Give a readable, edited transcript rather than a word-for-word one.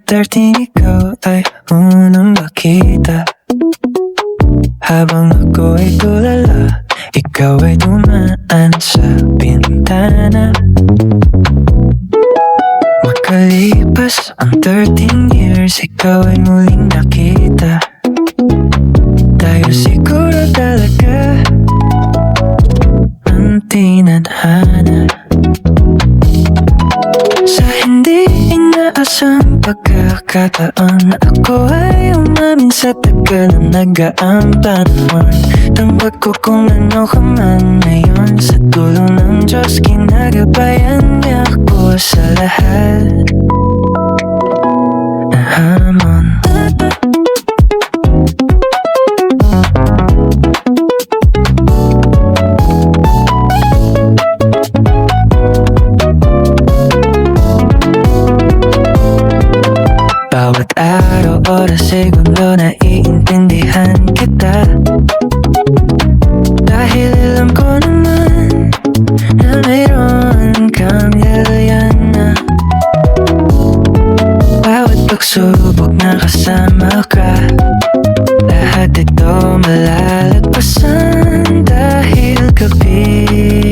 13 ikaw ay unang makita. Habang ako ay tulala, ikaw ay dumaan sa bintana. Makalipas ang 13 years, ikaw ay muling nakita. Tayo siguro talaga ang tinadhana. Sa hindi inaasang pagkakataon, ako ay umamin sa tagal na nagaang panahon. Tanggap ko kung ano ka man ngayon. Sa tulong ng Diyos, ginagabayan niya ako sa lahat na hamon. Bawat araw, oras, segundo, naiintindihan kita. Dahil alam ko naman na mayroon kang Eliana. Bawat pagsubok na kasama ka, lahat ito malalagpasan dahil kapit